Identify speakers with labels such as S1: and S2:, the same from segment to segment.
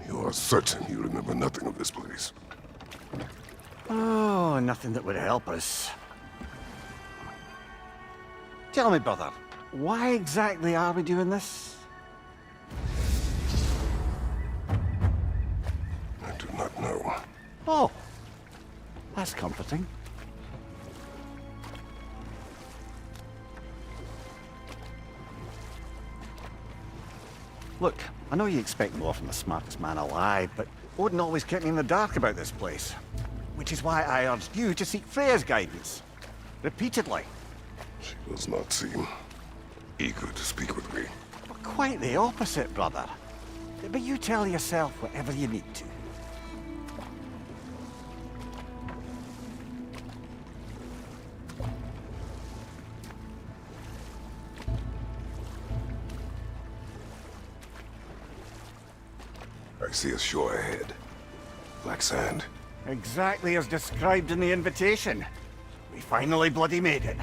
S1: You are certain you remember nothing of this place?
S2: Oh, nothing that would help us. Tell me, brother, why exactly are we doing this?
S1: I do not know.
S2: Oh, that's comforting. Look, I know you expect more from the smartest man alive, but Odin always kept me in the dark about this place. Which is why I urged you to seek Freya's guidance. Repeatedly.
S1: She does not seem eager to speak with me.
S2: Well, quite the opposite, brother. But you tell yourself whatever you need to.
S1: I see a shore ahead. Black sand.
S2: Exactly as described in the invitation. We finally bloody made it.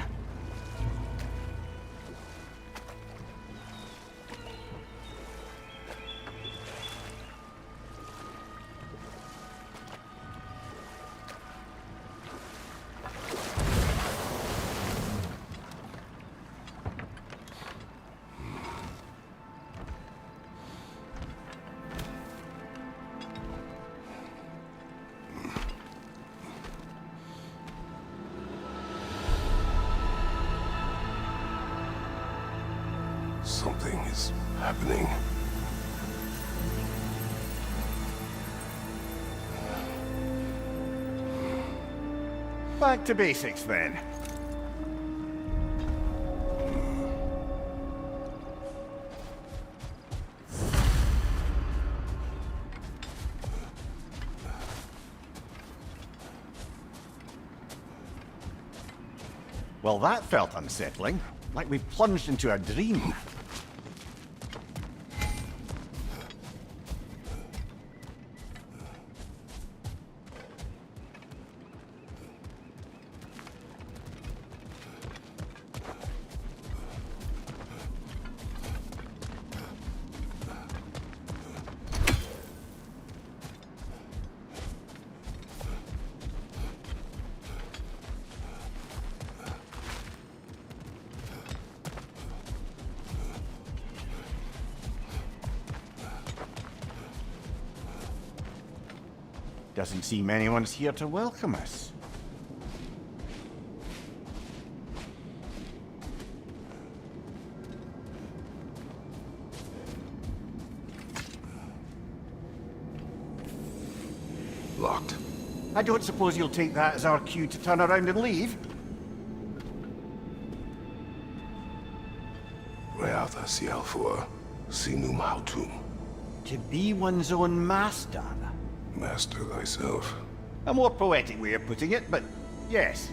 S1: Something is happening.
S2: Back to basics then. Well, that felt unsettling. Like we plunged into a dream. Doesn't seem anyone's here to welcome us.
S1: Locked.
S2: I don't suppose you'll take that as our cue to turn around and leave?
S1: Reatha Sialfur, Sinum Hautum.
S2: To be one's own master.
S1: Master thyself.
S2: A more poetic way of putting it, but yes.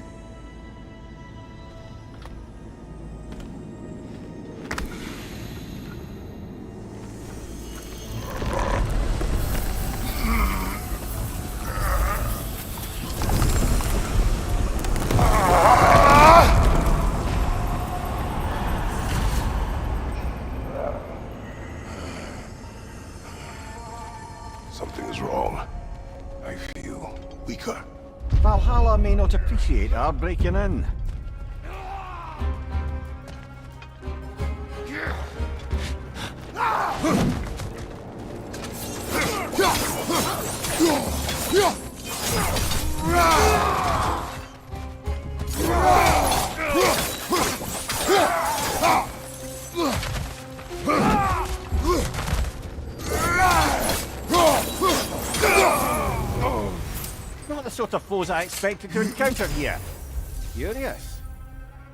S1: Something is wrong. I feel weaker.
S2: Valhalla may not appreciate our breaking in. Not the sort of foes I expected to encounter here. Curious.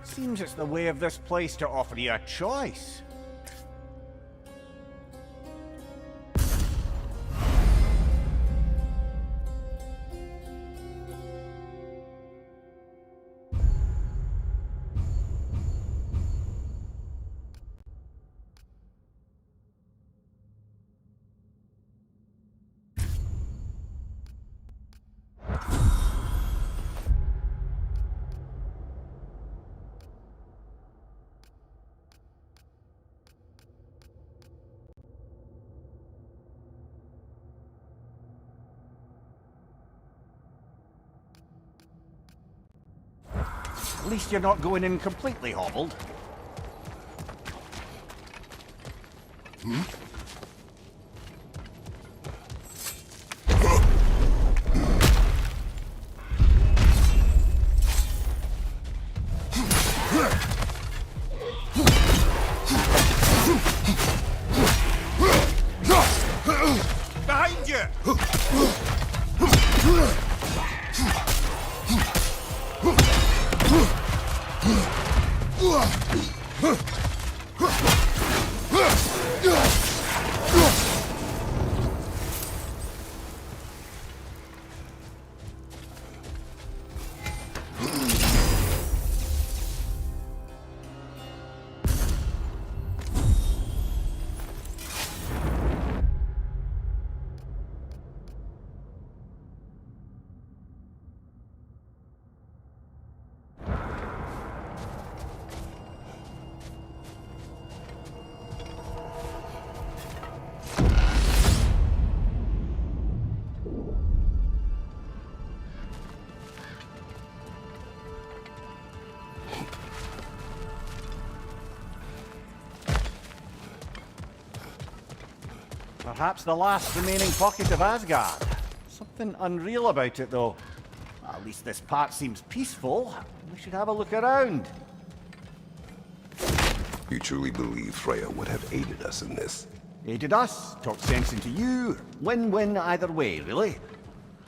S2: Seems it's the way of this place to offer you a choice. At least you're not going in completely hobbled. Behind you! Perhaps the last remaining pocket of Asgard. Something unreal about it, though. At least this part seems peaceful. We should have a look around.
S1: You truly believe Freya would have aided us in this?
S2: Aided us, talked sense into you. Win-win either way, really.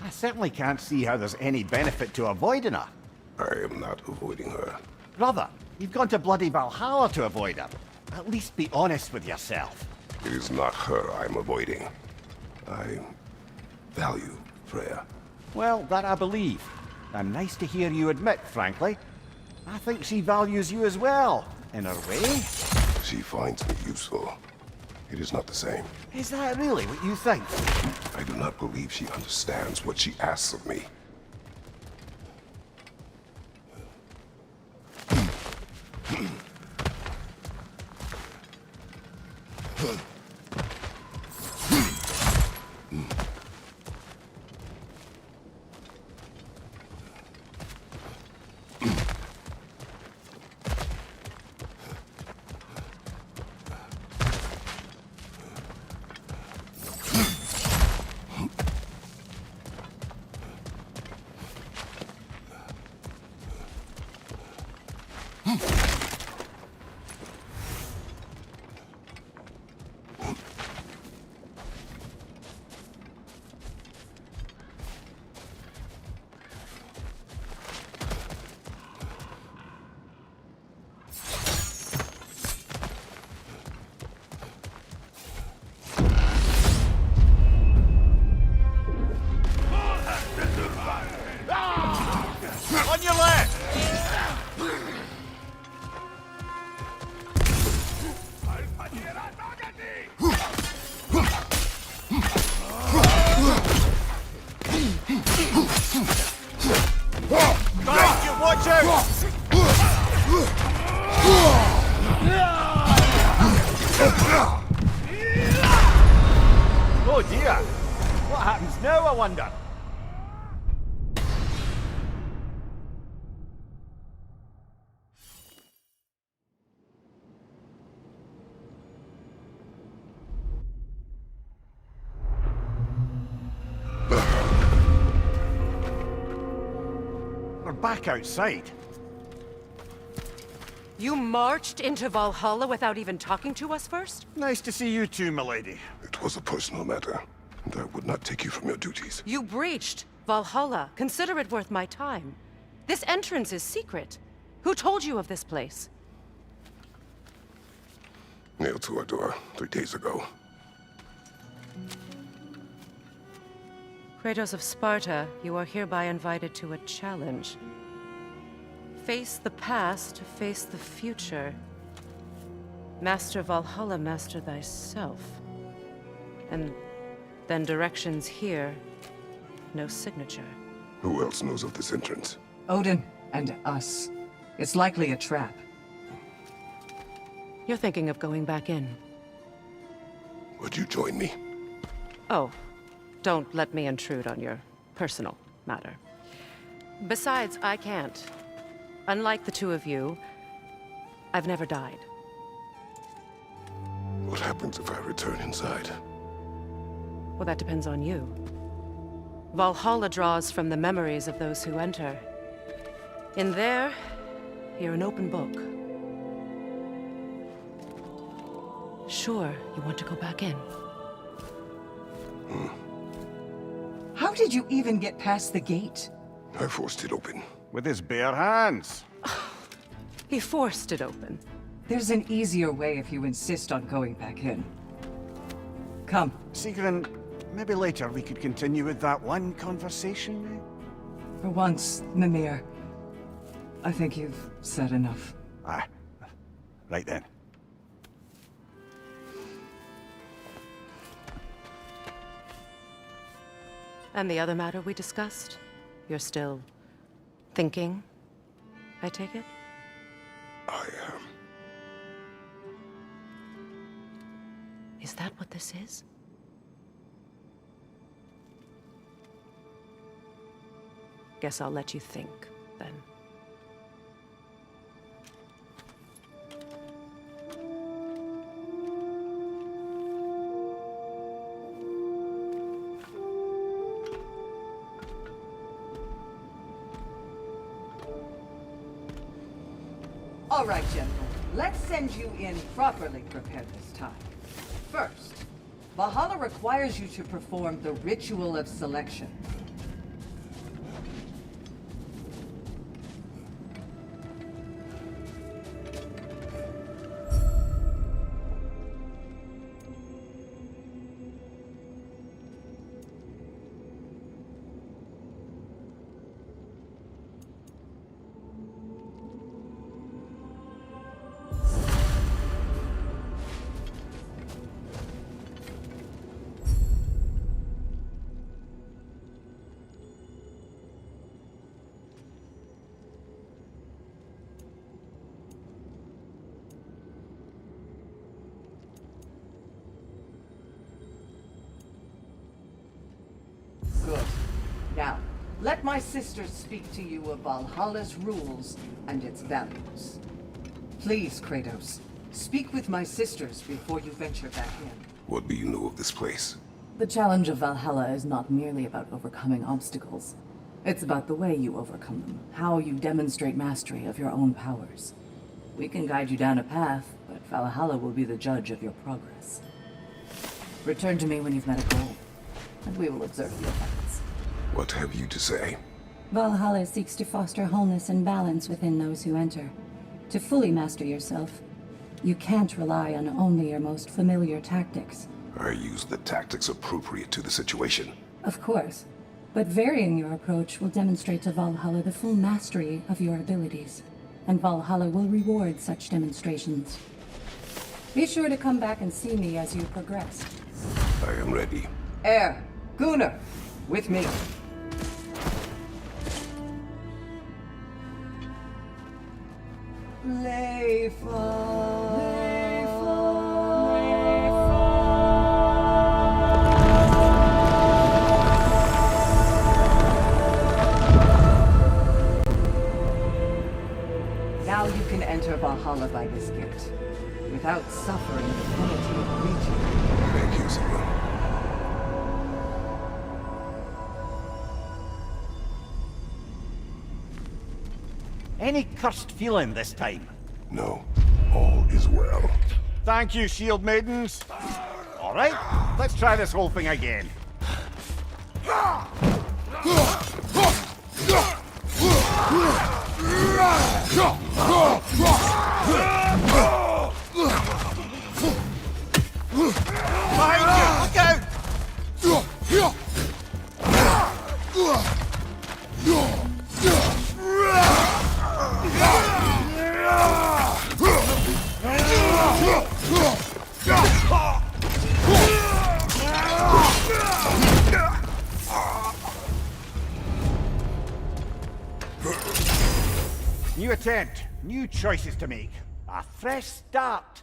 S2: I certainly can't see how there's any benefit to avoiding her.
S1: I am not avoiding her.
S2: Brother, you've gone to bloody Valhalla to avoid her. At least be honest with yourself.
S1: It is not her I'm avoiding. I value Freya.
S2: Well, that I believe. And nice to hear you admit, frankly. I think she values you as well, in her way.
S1: She finds me useful. It is not the same.
S2: Is that really what you think?
S1: I do not believe she understands what she asks of me.
S2: On your left! Behind you, watch out! Oh dear! What happens now, I wonder? We're back outside.
S3: You marched into Valhalla without even talking to us first?
S2: Nice to see you too, milady.
S1: It was a personal matter, and I would not take you from your duties.
S3: You breached Valhalla. Consider it worth my time. This entrance is secret. Who told you of this place?
S1: Nailed to our door 3 days ago.
S3: Kratos of Sparta, you are hereby invited to a challenge. Face the past to face the future. Master Valhalla, master thyself. And then directions here, no signature.
S1: Who else knows of this entrance?
S4: Odin and us. It's likely a trap.
S3: You're thinking of going back in.
S1: Would you join me?
S3: Oh, don't let me intrude on your personal matter. Besides, I can't. Unlike the two of you, I've never died.
S1: What happens if I return inside?
S3: Well, that depends on you. Valhalla draws from the memories of those who enter. In there, you're an open book. Sure, you want to go back in.
S4: How did you even get past the gate?
S1: I forced it open.
S2: With his bare hands.
S3: He forced it open.
S4: There's an easier way if you insist on going back in. Come.
S2: Sigrun, maybe later we could continue with that one conversation,
S4: For once, Mimir. I think you've said enough.
S2: Aye. Right then.
S3: And the other matter we discussed? You're still thinking, I take it?
S1: I am.
S3: Is that what this is? Guess I'll let you think, then.
S4: All right, General. Let's send you in properly prepared this time. First, Valhalla requires you to perform the Ritual of Selection. Good. Now, let my sisters speak to you of Valhalla's rules and its values. Please, Kratos, speak with my sisters before you venture back in.
S1: What do you know of this place?
S5: The challenge of Valhalla is not merely about overcoming obstacles. It's about the way you overcome them, how you demonstrate mastery of your own powers. We can guide you down a path, but Valhalla will be the judge of your progress. Return to me when you've met a goal, and we will observe the effects.
S1: What have you to say?
S5: Valhalla seeks to foster wholeness and balance within those who enter. To fully master yourself, you can't rely on only your most familiar tactics.
S1: I use the tactics appropriate to the situation.
S5: Of course, but varying your approach will demonstrate to Valhalla the full mastery of your abilities, and Valhalla will reward such demonstrations. Be sure to come back and see me as you progress.
S1: I am ready.
S4: Gunnar, with me. Now you can enter Valhalla by this gate, without suffering the penalty of breaching.
S1: Thank you, Sigrun.
S2: Any cursed feeling this time?
S1: No, all is well.
S2: Thank you, shield maidens. All right, let's try this whole thing again. Behind you! Look out! New attempt, new choices to make. A fresh start.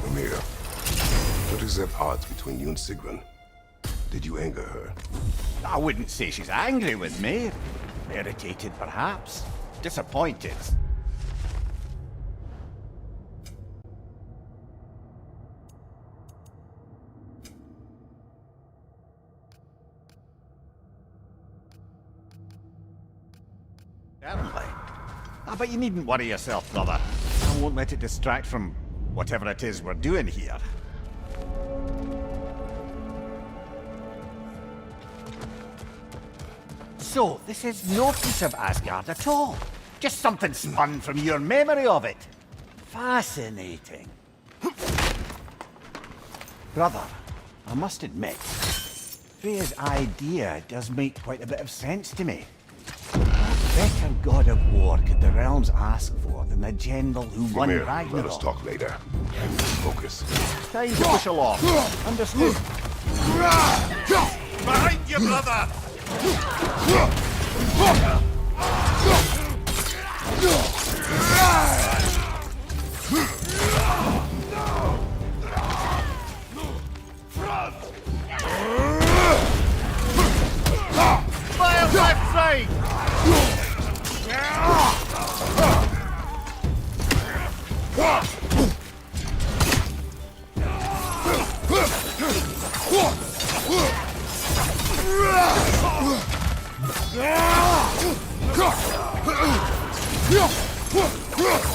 S1: Amir, what is at odds between you and Sigrun? Did you anger her?
S2: I wouldn't say she's angry with me. Irritated, perhaps. Disappointed. Certainly. But you needn't worry yourself, brother. I won't let it distract from whatever it is we're doing here. So, this is no piece of Asgard at all. Just something spun from your memory of it. Fascinating. Brother, I must admit, Freya's idea does make quite a bit of sense to me. What better god of war could the realms ask for than the general who won
S1: Amir,
S2: Ragnarok?
S1: let us talk later. Focus.
S2: Time to push along. Understood.
S6: Behind you, brother!
S2: Fire left side!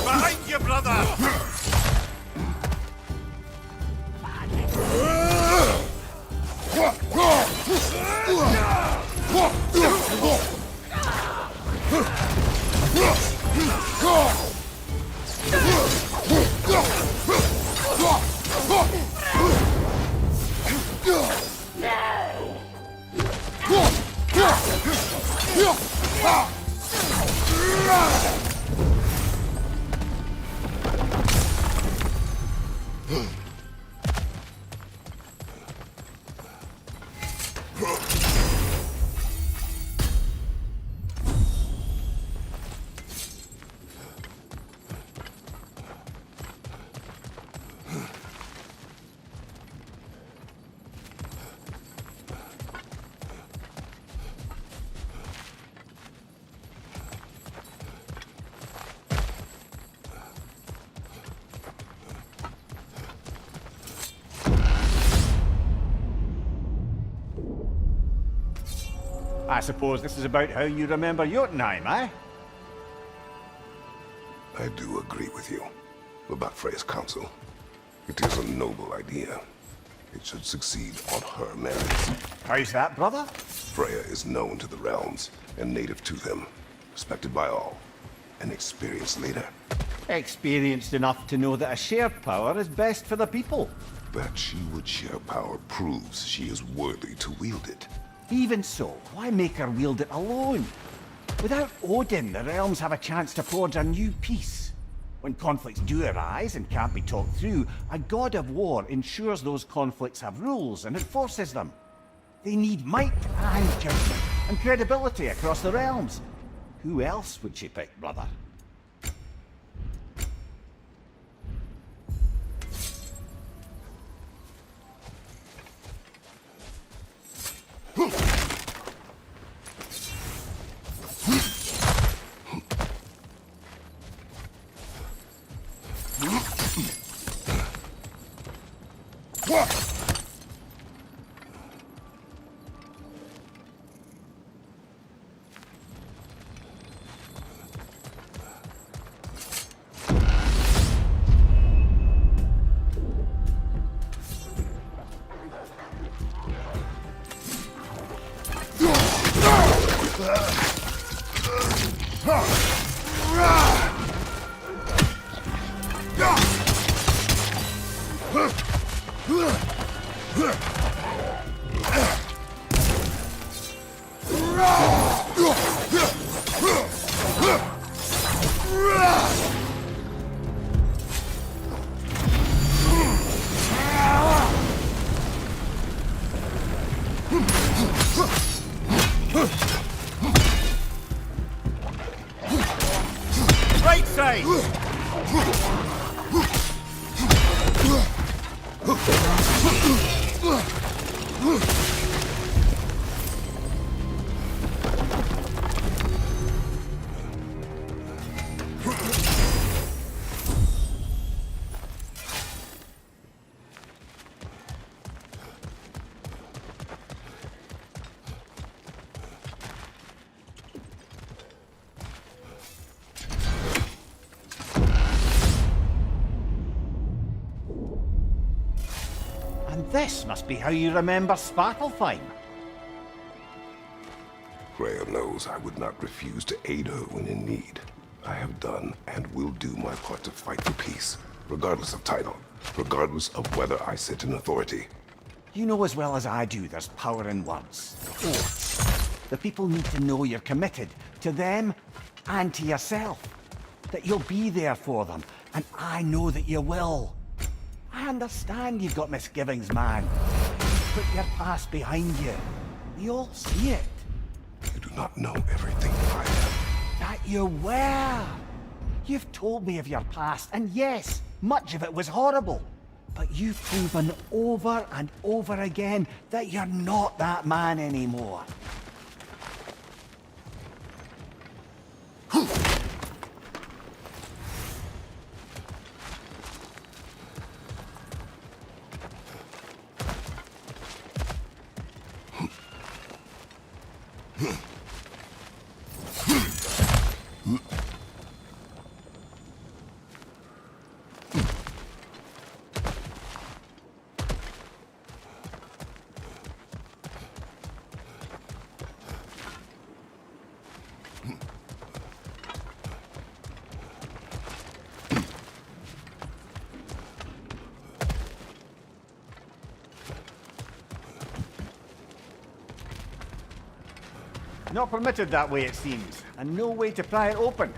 S6: Behind you, brother!
S2: I suppose this is about how you remember Jotunheim, eh?
S1: I do agree with you about Freya's counsel. It is a noble idea. It should succeed on her merits.
S2: How's that, brother?
S1: Freya is known to the realms and native to them, respected by all, an experienced leader.
S2: Experienced enough to know that a shared power is best for the people.
S1: That she would share power proves she is worthy to wield it.
S2: Even so, why make her wield it alone? Without Odin, the realms have a chance to forge a new peace. When conflicts do arise and can't be talked through, a god of war ensures those conflicts have rules and enforces them. They need might and judgment and credibility across the realms. Who else would she pick, brother? This must be how you remember Svartalfheim.
S1: Freya knows I would not refuse to aid her when in need. I have done and will do my part to fight for peace, regardless of title, regardless of whether I sit in authority.
S2: You know as well as I do there's power in words. Oaths. The people need to know you're committed, to them and to yourself. That you'll be there for them, and I know that you will. I understand you've got misgivings, man. Put your past behind you. We all see it.
S1: You do not know everything I am.
S2: That you were. You've told me of your past, and yes, much of it was horrible. But you've proven over and over again that you're not that man anymore. Not permitted that way, it seems, and no way to pry it open.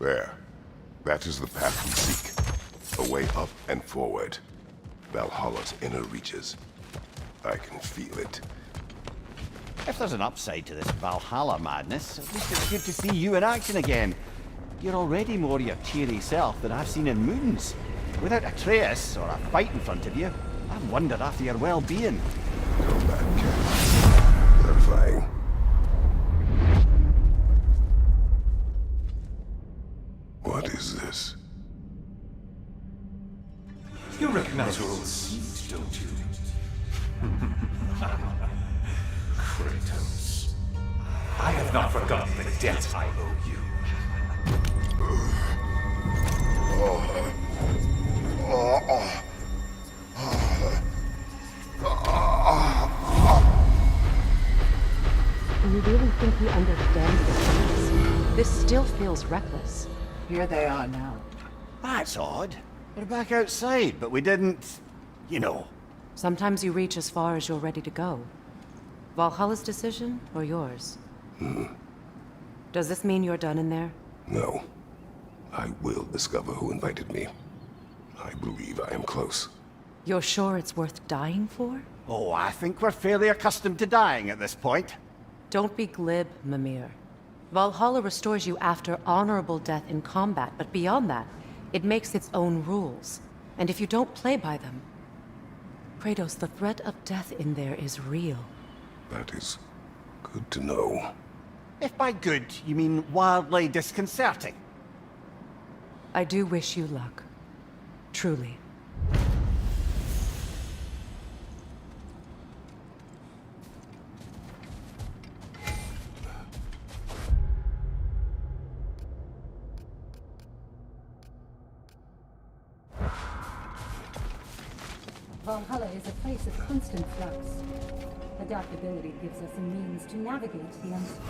S1: There. That is the path we seek. A way up and forward. Valhalla's inner reaches. I can feel it.
S2: If there's an upside to this Valhalla madness, at least it's good to see you in action again. You're already more your cheery self than I've seen in moons. Without Atreus, or a fight in front of you, I've wondered after your well-being.
S1: Combat camp. Clarifying. this?
S7: You recognize your old seat, don't you? Kratos. I have not forgotten the debt I owe you.
S3: Do you really think he understands the stakes? This still feels reckless.
S4: Here they are now.
S2: That's odd. We're back outside, but we didn't... you know.
S3: Sometimes you reach as far as you're ready to go. Valhalla's decision, or yours? Does this mean you're done in there?
S1: No. I will discover who invited me. I believe I am close.
S3: You're sure it's worth dying for?
S2: Oh, I think we're fairly accustomed to dying at this point.
S3: Don't be glib, Mimir. Valhalla restores you after honorable death in combat, but beyond that, it makes its own rules. And if you don't play by them... Kratos, the threat of death in there is real.
S1: That is good to know.
S2: If by good, you mean wildly disconcerting.
S3: I do wish you luck. Truly.
S8: Valhalla is a place of constant flux. Adaptability gives us a means to navigate the uncertain.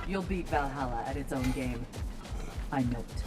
S5: You'll beat Valhalla at its own game. I know it.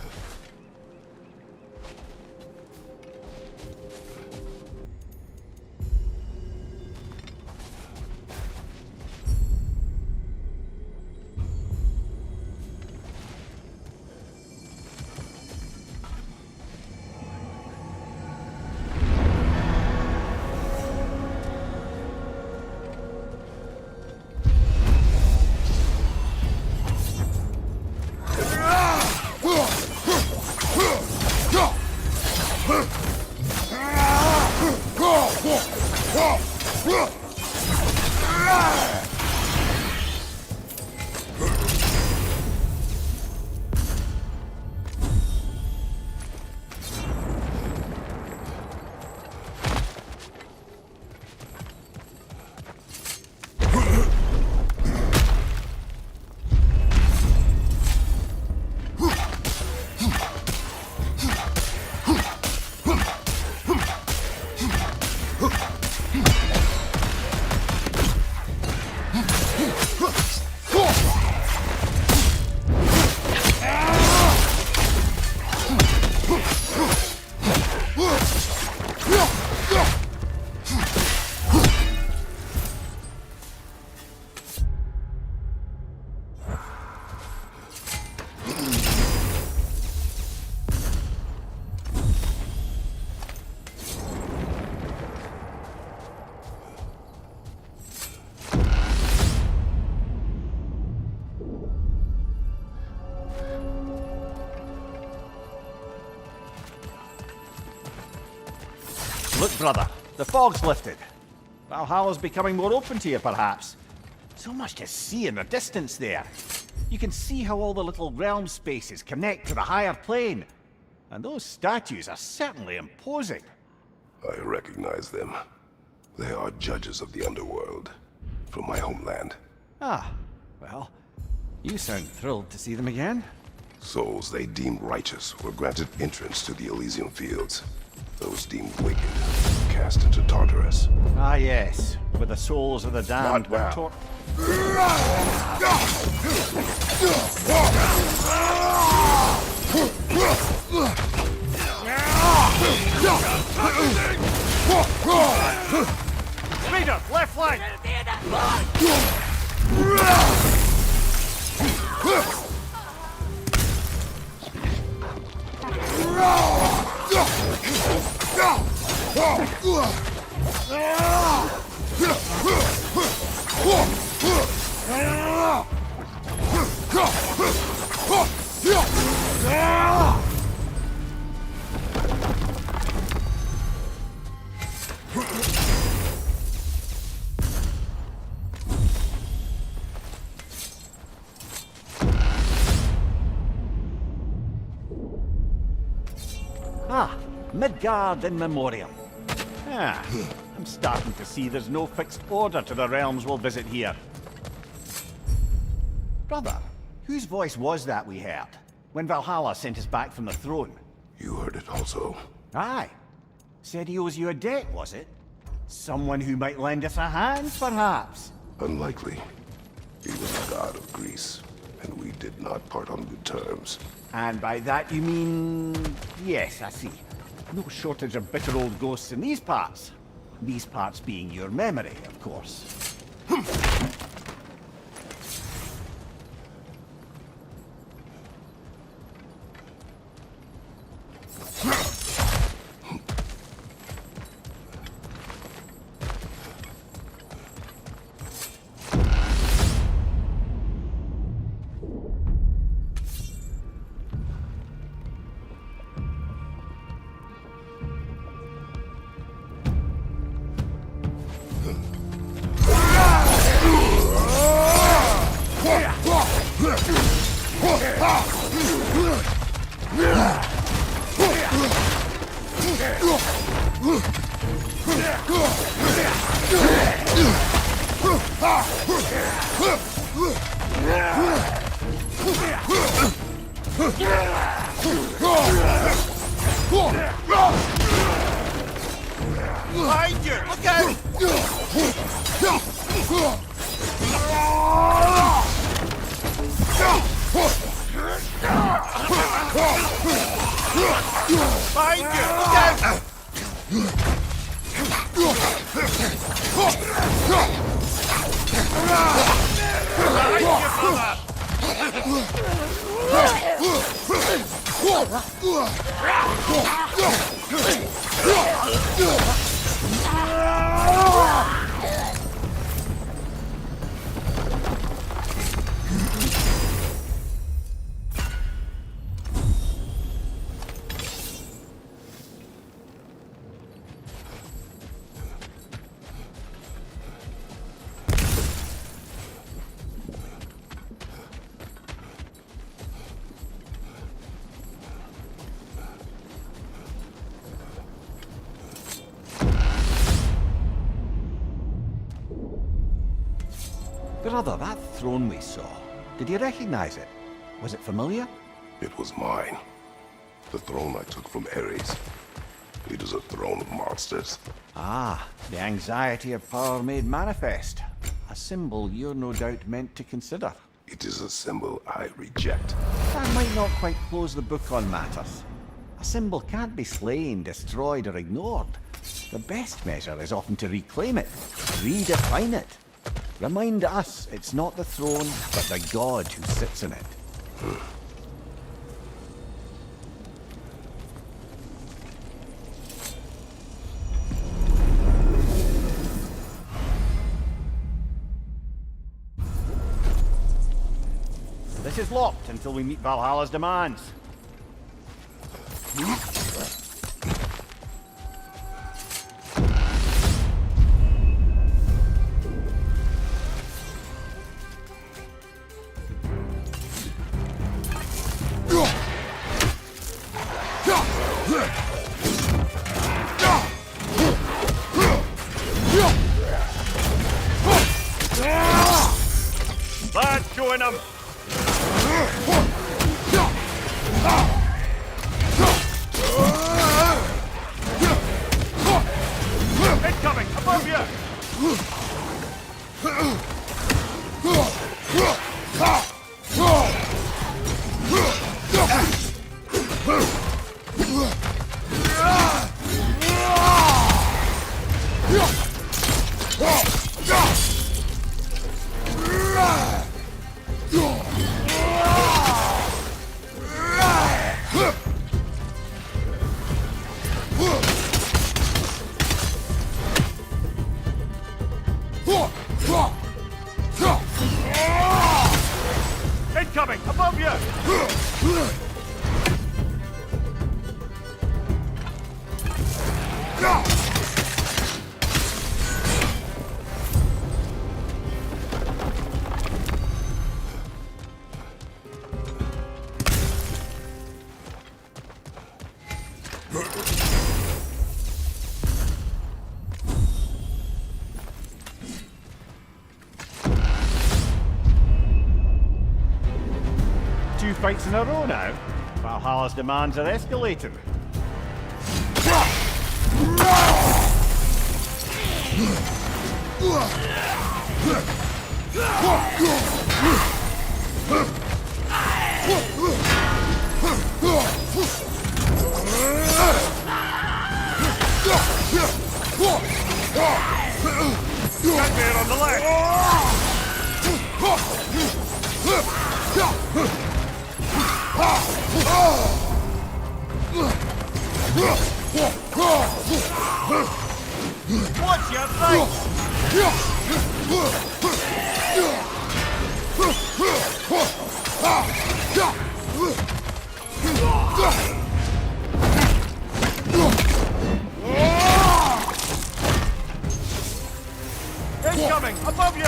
S2: Look, brother, the fog's lifted. Valhalla's becoming more open to you, perhaps. So much to see in the distance there. You can see how all the little realm spaces connect to the higher plane. And those statues are certainly imposing.
S1: I recognize them. They are judges of the underworld, from my homeland.
S2: Ah, well, you sound thrilled to see them again.
S1: Souls they deemed righteous were granted entrance to the Elysium Fields. Those deemed wicked, cast into Tartarus.
S2: Ah, yes, with the souls of the damned.
S1: Not well.
S2: Raider, left flank! Ah, Midgard in memoriam. Ah, I'm starting to see there's no fixed order to the realms we'll visit here. Brother, whose voice was that we heard when Valhalla sent us back from the throne?
S1: You heard it also.
S2: Aye. Said he owes you a debt, was it? Someone who might lend us a hand, perhaps?
S1: Unlikely. He was the god of Greece, and we did not part on good terms.
S2: And by that you mean... Yes, I see. No shortage of bitter old ghosts in these parts. These parts being your memory, of course.
S6: Behind you! Look out! Behind you! Look out! Behind you, brother!
S2: Brother, that throne we saw, did you recognize it? Was it familiar?
S1: It was mine. The throne I took from Ares. It is a throne of monsters.
S2: Ah, the anxiety of power made manifest. A symbol you're no doubt meant to consider.
S1: It is a symbol I reject.
S2: That might not quite close the book on matters. A symbol can't be slain, destroyed, or ignored. The best measure is often to reclaim it, redefine it. Remind us it's not the throne, but the god who sits in it. This is locked until we meet Valhalla's demands.
S6: Lads, join them! Incoming! Above you!
S2: attacks in a row now. Valhalla's demands are escalating.
S6: Nightmare on the left! Watch your right! Incoming! Above you!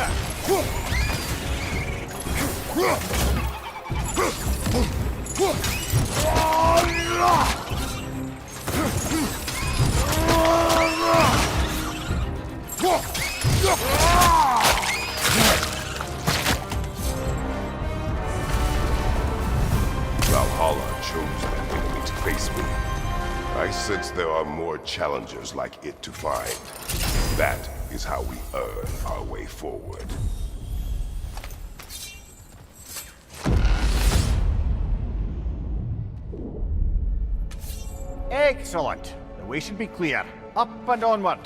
S1: Valhalla chose an enemy to face me. I sense there are more challengers like it to find. That is how we earn our way forward.
S2: Excellent. The way should be clear. Up and onward.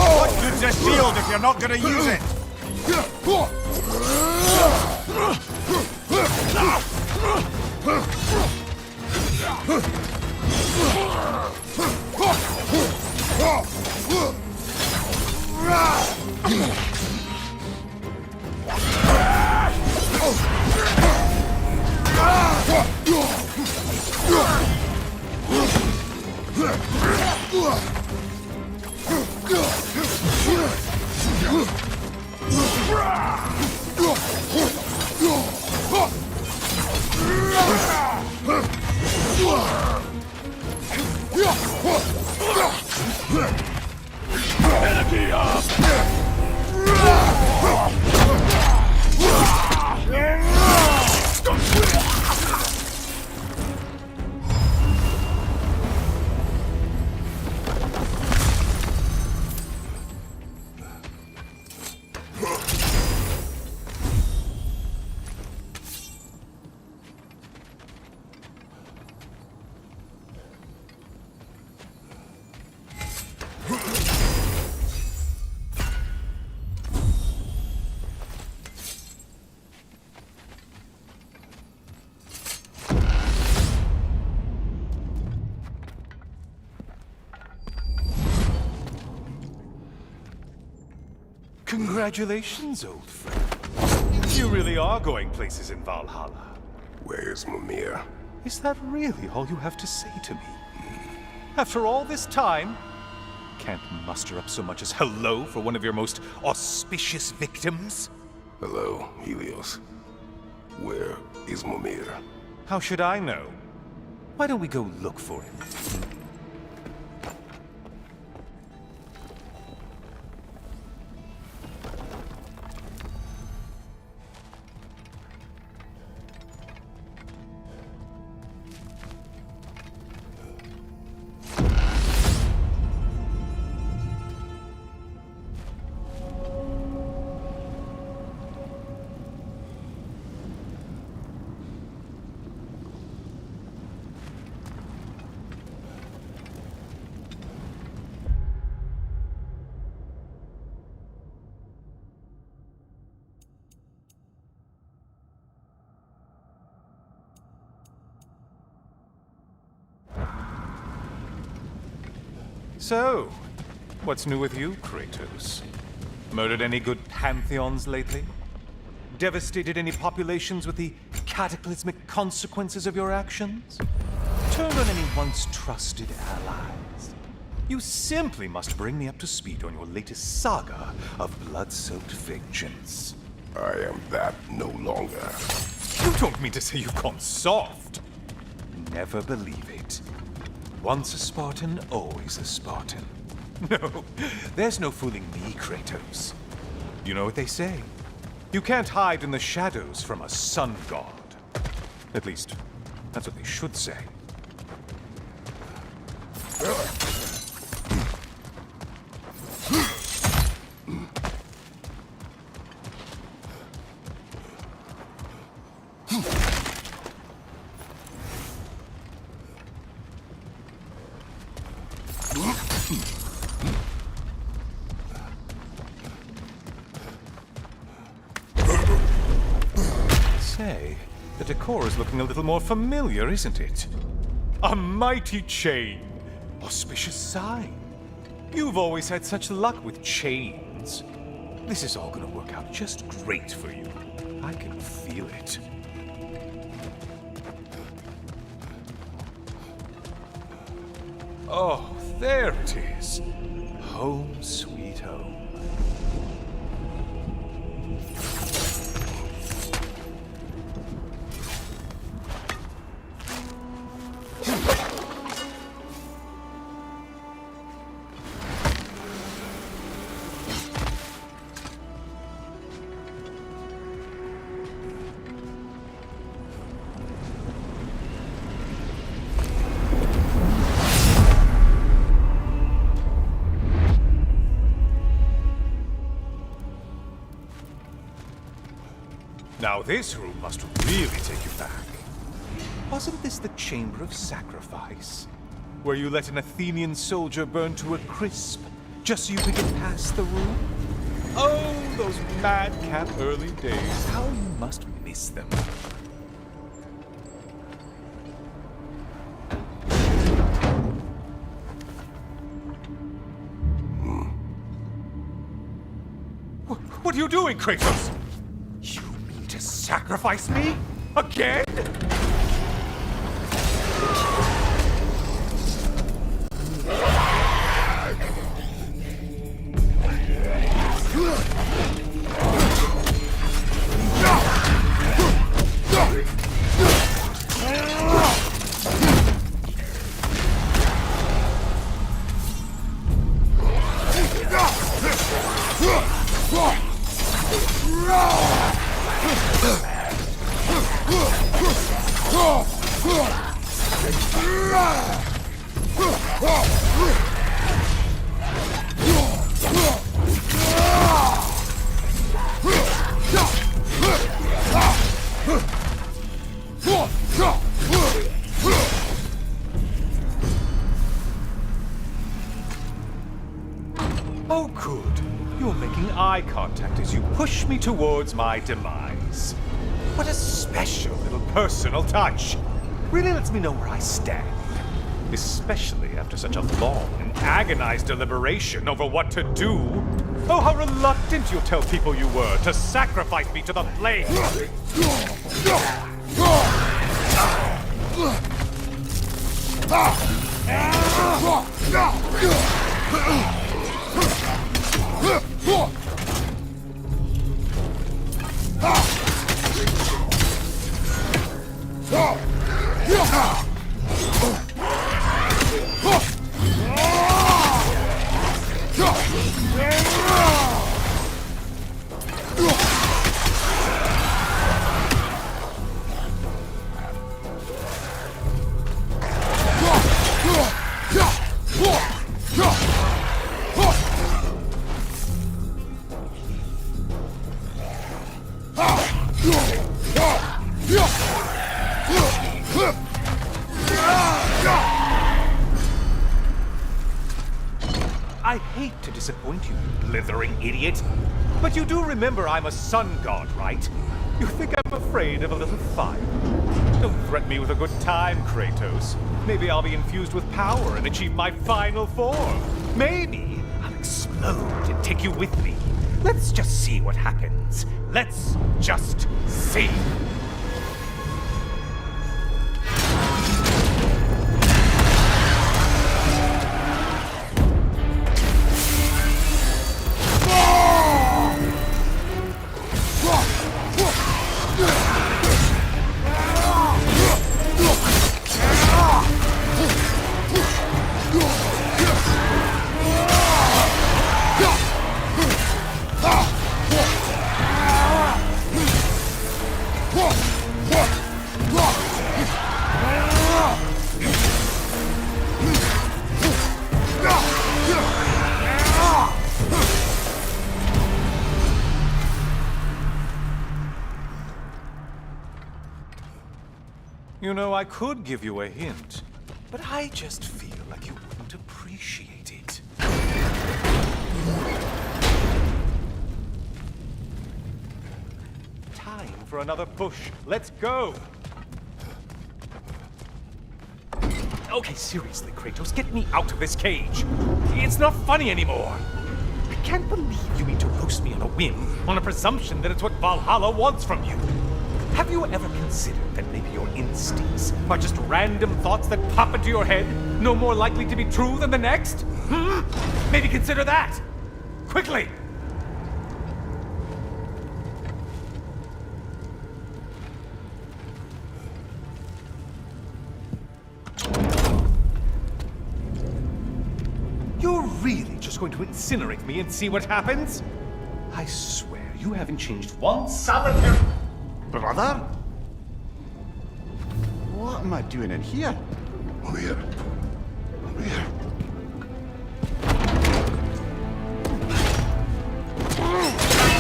S6: What good's a shield if you're not gonna use it?
S7: Congratulations, old friend. You really are going places in Valhalla.
S1: Where's Mimir?
S7: Is that really all you have to say to me? After all this time, can't muster up so much as hello for one of your most auspicious victims?
S1: Hello, Helios. Where is Mimir?
S7: How should I know? Why don't we go look for him? So, what's new with you, Kratos? Murdered any good pantheons lately? Devastated any populations with the cataclysmic consequences of your actions? Turned on any once trusted allies? You simply must bring me up to speed on your latest saga of blood-soaked vengeance.
S1: I am that no longer.
S7: You don't mean to say you've gone soft? Never believe it. Once a Spartan, always a Spartan. No, there's no fooling me, Kratos. You know what they say? You can't hide in the shadows from a sun god. At least, that's what they should say. Say, the decor is looking a little more familiar, isn't it? A mighty chain. Auspicious sign. You've always had such luck with chains. This is all gonna work out just great for you. I can feel it. Oh, there it is. Home sweet home. Now this room must really take you back. Wasn't this the Chamber of Sacrifice? Where you let an Athenian soldier burn to a crisp, just so you could get past the room? Oh, those madcap early days. How you must miss them. What are you doing, Kratos? You mean to sacrifice me? Again? Oh, good. You're making eye contact as you push me towards my demise. What a special little personal touch. Really lets me know where I stand. Especially after such a long and agonized deliberation over what to do. Oh, how reluctant you'll tell people you were to sacrifice me to the flames. I hate to disappoint you, you blithering idiot, but you do remember I'm a sun god, right? You think I'm afraid of a little fire? Don't threaten me with a good time, Kratos. Maybe I'll be infused with power and achieve my final form. Maybe I'll explode and take you with me. Let's just see what happens. Let's just see. You know, I could give you a hint, but I just feel like you wouldn't appreciate it. Time for another push. Let's go! Okay, seriously, Kratos, get me out of this cage. It's not funny anymore. I can't believe you mean to roast me on a whim, on a presumption that it's what Valhalla wants from you. Have you ever considered that maybe your instincts are just random thoughts that pop into your head, no more likely to be true than the next? Maybe consider that! Quickly! You're really just going to incinerate me and see what happens? I swear, you haven't changed one solitary...
S2: Brother? What am I doing in here?
S1: Over here. Over here.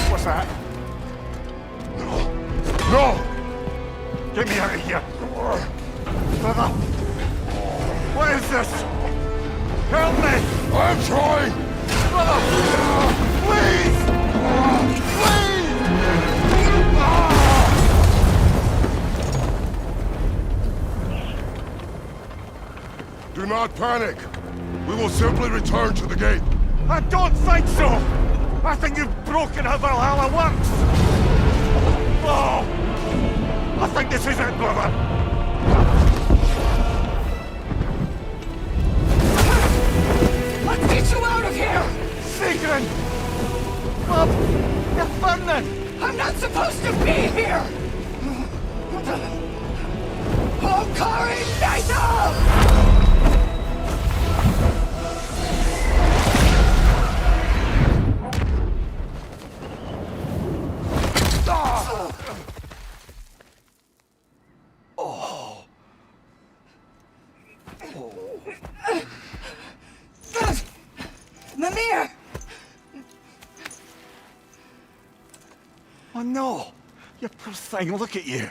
S2: What's that?
S1: No!
S2: Get me out of here! Brother! What is this? Help me!
S1: I'm trying!
S2: Brother! Please! Please!
S1: Do not panic. We will simply return to the gate.
S2: I don't think so! I think you've broken how Valhalla works! Oh! I think this is it, brother!
S4: Let's get you out of here!
S2: Sigrun! Bob! You're burning!
S4: I'm not supposed to be here! Hokari Naito! Mimir!
S2: Oh no! You poor thing, look at you!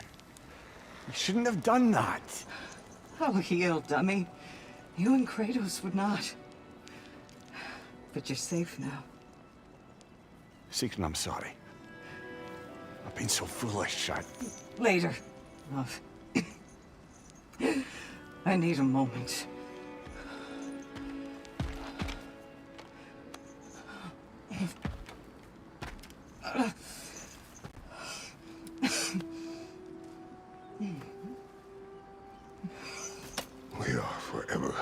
S2: You shouldn't have done that!
S4: Oh, heal, dummy. You and Kratos would not. But you're safe now.
S2: Sigrun, I'm sorry. I've been so foolish,
S4: Later, love. I need a moment.
S1: We are forever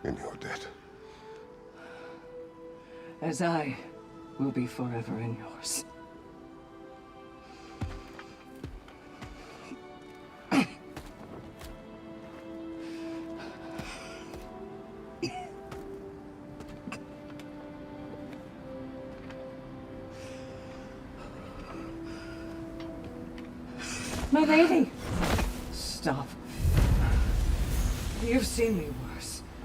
S1: in your debt.
S4: As I will be forever in yours.
S8: My lady!
S4: Stop. You've seen me